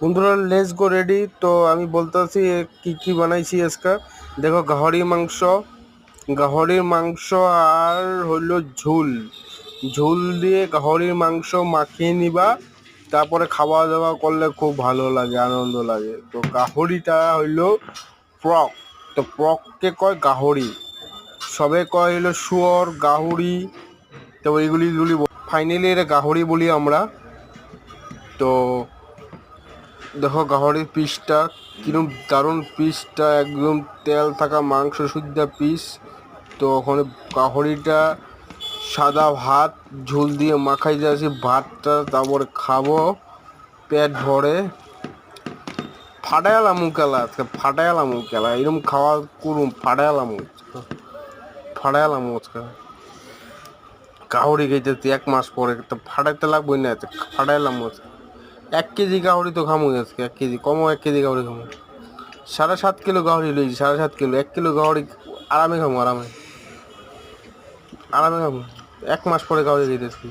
বন্ধুরা let's go ready. তো আমি বলতেছি কি কি বানাইছি আজকে। দেখো গাহরির মাংস আর হইলো ঝুল ঝুল দিয়ে গাহরির মাংস মাখিয়ে নিবা, তারপরে খাওয়া দাওয়া করলে খুব ভালো লাগে, আনন্দ লাগে। তো গাহরিটা হইলো প্রক, তো প্রককে কয় গাহরি, সবে কয় হইলো শুয়োর গাহরি, তো এইগুলি ফাইনালি এটা গাহরি বলি আমরা। তো দেখো গাহরির পিসটা কিরম দারুণ, পিসটা একদম তেল থাকা মাংস শুদ্ধ পিস। তো ওখানে গাহরিটা সাদা ভাত ঝোল দিয়ে মাখাই যাচ্ছি ভাতটা, তারপরে খাবো পেট ভরে। ফাটাইলাম কেলা এরম খাওয়া করুম, ফাটাইলাম আজকে গাহরি খাইতেছি 1 মাস পরে, তো ফাটাইতে লাগবই না, ফাটাইলাম আজকে। 1 কেজি গাহরি তো খামো আজকে, 1 কেজি কমও, 1 কেজি গাহরি খামো। 7.5 কিলো গাহরি লইছি, 7.5 কিলো, 1 কিলো গাহরি আরামে খামো, আরামে খামো। 1 মাস পরে গাহরি খাইতেছি।